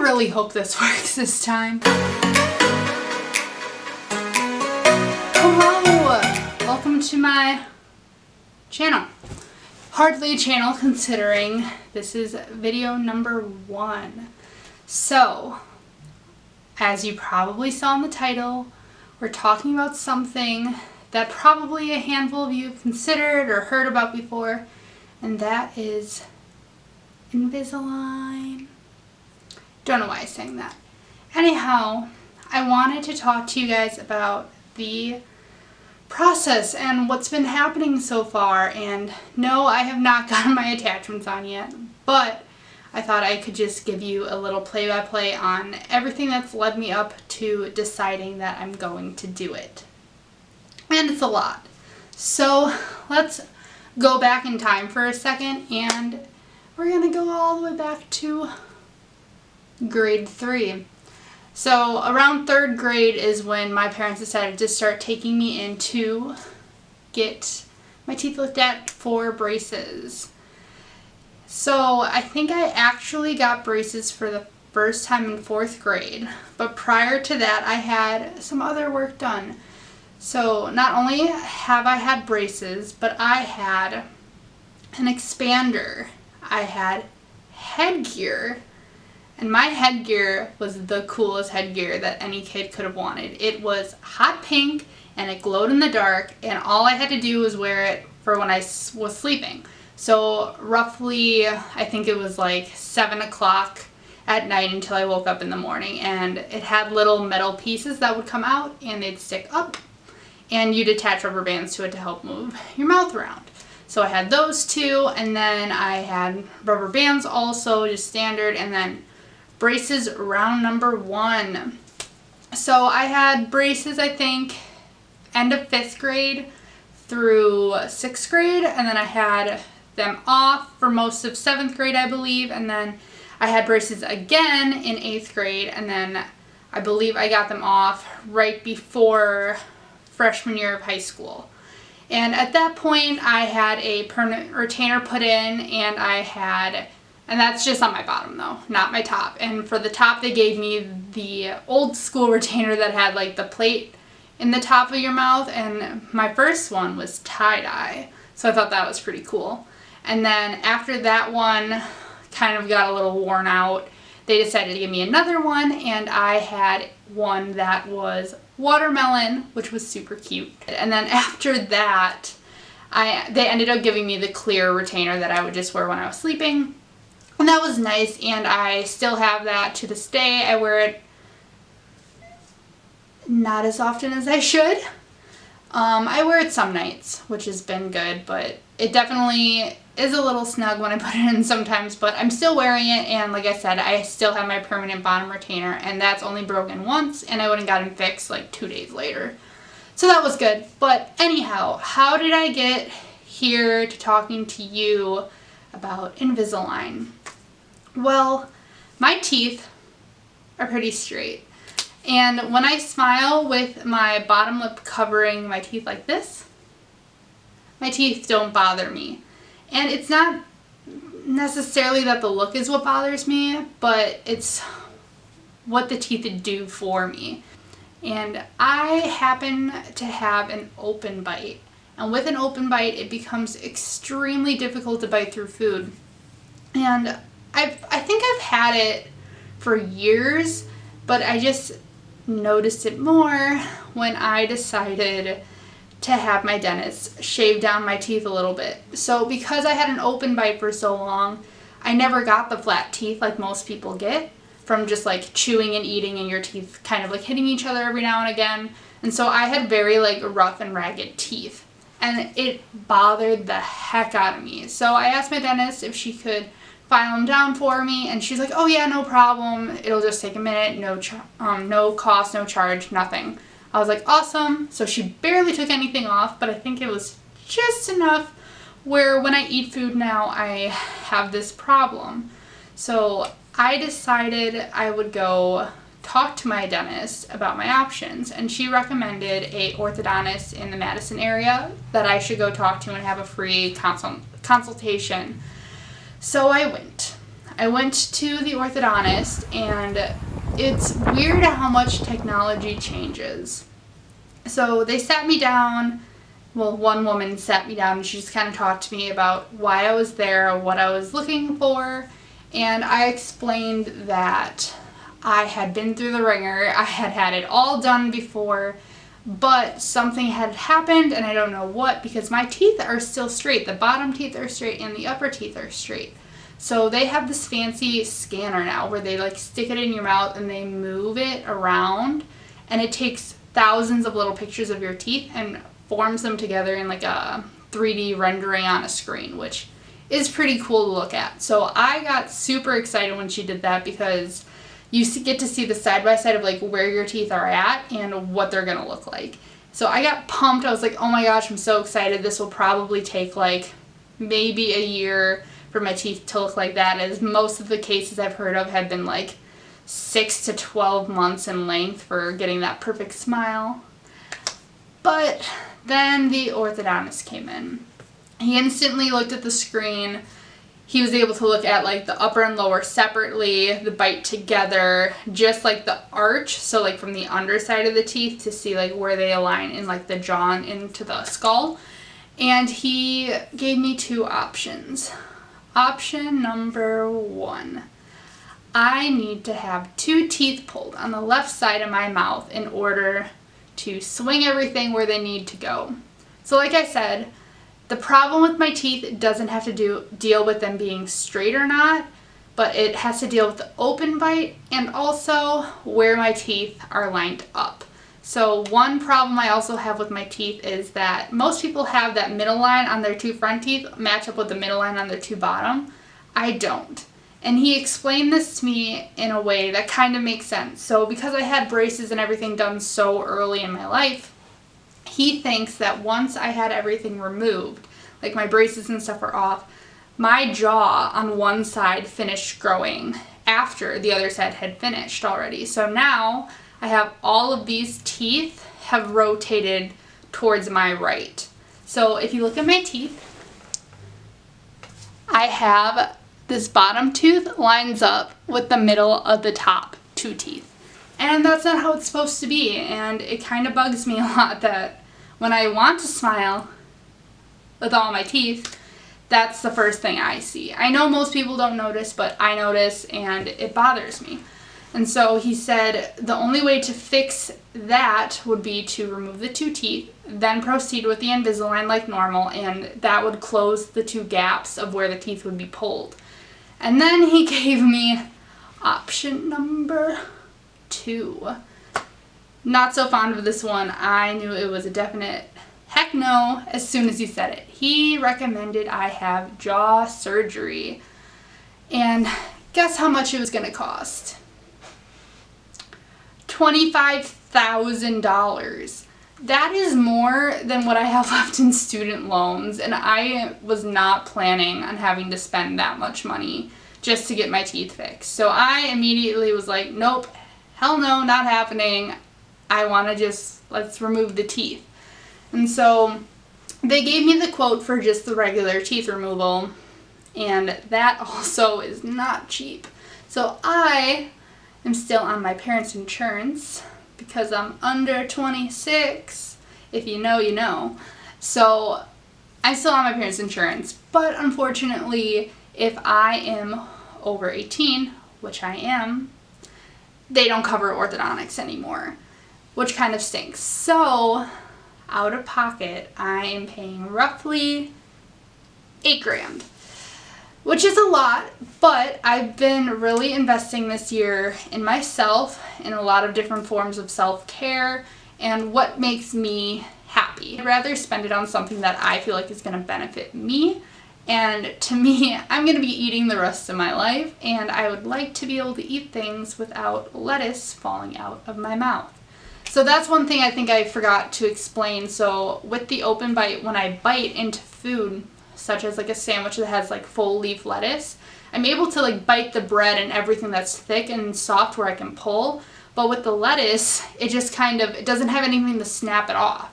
really hope this works this time. Hello! Welcome to my channel. Hardly a channel considering this is video number 1. So, as you probably saw in the title, we're talking about something that probably a handful of you have considered or heard about before, and that is Invisalign. Don't know why I sang that. Anyhow, I wanted to talk to you guys about the process and what's been happening so far. And no, I have not gotten my attachments on yet, but I thought I could just give you a little play-by-play on everything that's led me up to deciding that I'm going to do it. And it's a lot. So let's go back in time for a second, and we're going to go all the way back to grade 3. So around 3rd grade is when my parents decided to start taking me in to get my teeth looked at for braces. So I think I actually got braces for the first time in 4th grade, but prior to that I had some other work done. So not only have I had braces, but I had an expander. I had headgear, and my headgear was the coolest headgear that any kid could have wanted. It was hot pink and it glowed in the dark, and all I had to do was wear it for when I was sleeping. So roughly, I think it was like 7 o'clock at night until I woke up in the morning, and it had little metal pieces that would come out and they'd stick up, and you'd attach rubber bands to it to help move your mouth around. So I had those two, and then I had rubber bands also, just standard, and then braces round number 1. So I had braces, I think, end of 5th grade through 6th grade, and then I had them off for most of 7th grade, I believe, and then I had braces again in 8th grade, and then I believe I got them off right before freshman year of high school. And at that point, I had a permanent retainer put in, and and that's just on my bottom though, not my top. And for the top, they gave me the old school retainer that had like the plate in the top of your mouth, and my first one was tie-dye. So I thought that was pretty cool. And then after that one kind of got a little worn out, they decided to give me another one, and I had one that was watermelon, which was super cute. And then after that, they ended up giving me the clear retainer that I would just wear when I was sleeping, and that was nice, and I still have that to this day. I wear it not as often as I should. I wear it some nights, which has been good, but it definitely is a little snug when I put it in sometimes, but I'm still wearing it, and like I said, I still have my permanent bottom retainer, and that's only broken once, and I went and got it fixed like 2 days later. So that was good. But anyhow, how did I get here to talking to you about Invisalign? Well, my teeth are pretty straight, and when I smile with my bottom lip covering my teeth like this, my teeth don't bother me. And it's not necessarily that the look is what bothers me, but it's what the teeth do for me. And I happen to have an open bite. And with an open bite, it becomes extremely difficult to bite through food. And I think I've had it for years, but I just noticed it more when I decided to have my dentist shave down my teeth a little bit. So because I had an open bite for so long, I never got the flat teeth like most people get from just like chewing and eating and your teeth kind of like hitting each other every now and again. And so I had very like rough and ragged teeth, and it bothered the heck out of me. So I asked my dentist if she could file them down for me, and she's like, oh yeah, no problem. It'll just take a minute, no cost, no charge, nothing. I was like, awesome. So she barely took anything off, but I think it was just enough where when I eat food now, I have this problem. So I decided I would go talk to my dentist about my options, and she recommended a orthodontist in the Madison area that I should go talk to and have a free consultation. So I went. I went to the orthodontist, and it's weird how much technology changes. So they sat me down. Well, one woman sat me down and she just kind of talked to me about why I was there, what I was looking for, and I explained that I had been through the ringer. I had had it all done before, but something had happened and I don't know what, because my teeth are still straight. The bottom teeth are straight and the upper teeth are straight. So they have this fancy scanner now where they like stick it in your mouth and they move it around, and it takes thousands of little pictures of your teeth and forms them together in like a 3D rendering on a screen, which is pretty cool to look at. So I got super excited when she did that, because you get to see the side by side of like where your teeth are at and what they're gonna look like. So I got pumped. I was like, oh my gosh, I'm so excited. This will probably take like maybe a year for my teeth to look like that, as most of the cases I've heard of have been like 6 to 12 months in length for getting that perfect smile. But then the orthodontist came in. He instantly looked at the screen. He was able to look at like the upper and lower separately, the bite together, just like the arch, so like from the underside of the teeth to see like where they align in like the jaw and into the skull. And he gave me 2 options. Option number 1. I need to have 2 teeth pulled on the left side of my mouth in order to swing everything where they need to go. So like I said, the problem with my teeth doesn't have to deal with them being straight or not, but it has to deal with the open bite and also where my teeth are lined up. So one problem I also have with my teeth is that most people have that middle line on their 2 front teeth match up with the middle line on their 2 bottom. I don't. And he explained this to me in a way that kind of makes sense. So because I had braces and everything done so early in my life, he thinks that once I had everything removed, like my braces and stuff are off, my jaw on one side finished growing after the other side had finished already. So now I have all of these teeth have rotated towards my right. So if you look at my teeth, I have this bottom tooth lines up with the middle of the top 2 teeth. And that's not how it's supposed to be. And it kind of bugs me a lot that when I want to smile with all my teeth, that's the first thing I see. I know most people don't notice, but I notice and it bothers me. And so he said the only way to fix that would be to remove the 2 teeth, then proceed with the Invisalign like normal, and that would close the 2 gaps of where the teeth would be pulled. And then he gave me option number 2. Not so fond of this one. I knew it was a definite heck no as soon as he said it. He recommended I have jaw surgery. And guess how much it was going to cost? $25,000. That is more than what I have left in student loans, and I was not planning on having to spend that much money just to get my teeth fixed. So I immediately was like, nope, hell no, not happening. I want to let's remove the teeth. And so they gave me the quote for just the regular teeth removal, and that also is not cheap. So I am still on my parents' insurance because I'm under 26. If you know, you know. So I'm still on my parents' insurance, but unfortunately, if I am over 18, which I am, they don't cover orthodontics anymore, which kind of stinks. So out of pocket, I am paying roughly $8,000. Which is a lot, but I've been really investing this year in myself, in a lot of different forms of self-care, and what makes me happy. I'd rather spend it on something that I feel like is going to benefit me, and to me, I'm going to be eating the rest of my life, and I would like to be able to eat things without lettuce falling out of my mouth. So that's one thing I think I forgot to explain. So with the open bite, when I bite into food, such as like a sandwich that has like full leaf lettuce, I'm able to like bite the bread and everything that's thick and soft where I can pull. But with the lettuce, it just it doesn't have anything to snap it off.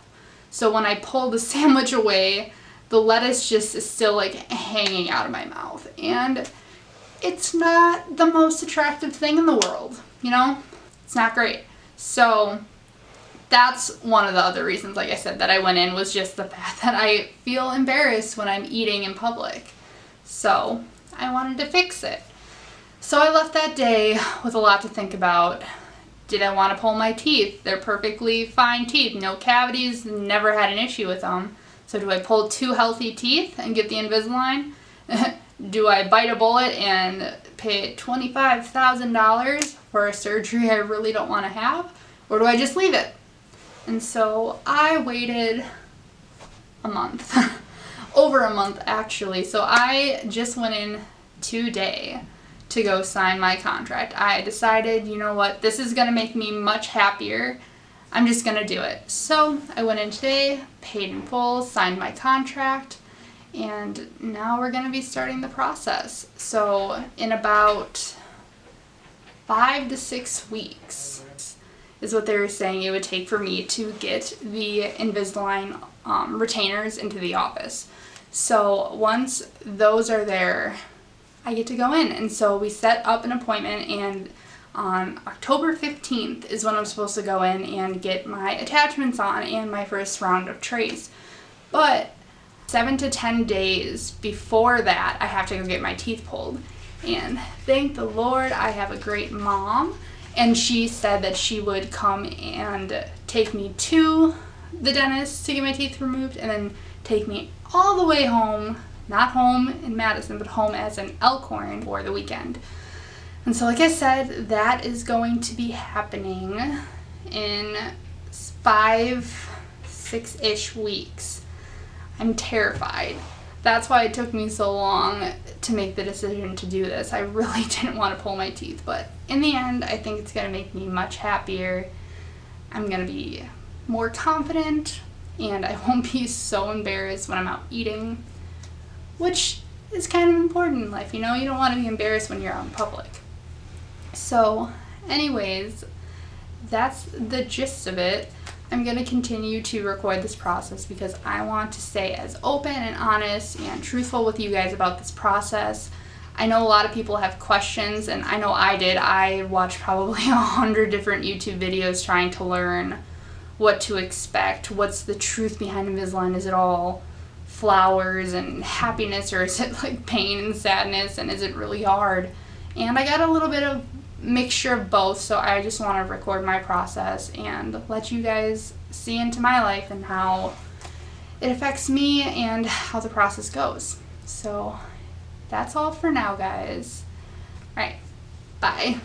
So when I pull the sandwich away, the lettuce just is still like hanging out of my mouth. And it's not the most attractive thing in the world, you know? It's not great. So that's one of the other reasons, like I said, that I went in, was just the fact that I feel embarrassed when I'm eating in public. So I wanted to fix it. So I left that day with a lot to think about. Did I want to pull my teeth? They're perfectly fine teeth, no cavities, never had an issue with them. So do I pull 2 healthy teeth and get the Invisalign? Do I bite a bullet and pay $25,000 for a surgery I really don't want to have? Or do I just leave it? And so I waited a month. Over a month, actually. So I just went in today to go sign my contract. I decided, you know what, this is going to make me much happier. I'm just going to do it. So I went in today, paid in full, signed my contract, and now we're going to be starting the process. So in about 5 to 6 weeks is what they were saying it would take for me to get the Invisalign retainers into the office. So once those are there, I get to go in. And so we set up an appointment, and on October 15th is when I'm supposed to go in and get my attachments on and my first round of trays. But 7 to 10 days before that, I have to go get my teeth pulled. And thank the Lord, I have a great mom, and she said that she would come and take me to the dentist to get my teeth removed, and then take me all the way home, not home in Madison, but home as in Elkhorn for the weekend. And so, like I said, that is going to be happening in 5, 6-ish weeks. I'm terrified. That's why it took me so long to make the decision to do this. I really didn't want to pull my teeth, but in the end, I think it's going to make me much happier. I'm going to be more confident, and I won't be so embarrassed when I'm out eating, which is kind of important in life, you know? You don't want to be embarrassed when you're out in public. So, anyways, that's the gist of it. I'm going to continue to record this process because I want to stay as open and honest and truthful with you guys about this process. I know a lot of people have questions, and I know I did. I watched probably 100 different YouTube videos trying to learn what to expect. What's the truth behind Invisalign? Is it all flowers and happiness, or is it like pain and sadness, and is it really hard? And I got a little bit of mixture of both, so I just want to record my process and let you guys see into my life and how it affects me and how the process goes. So that's all for now, guys. All right, bye.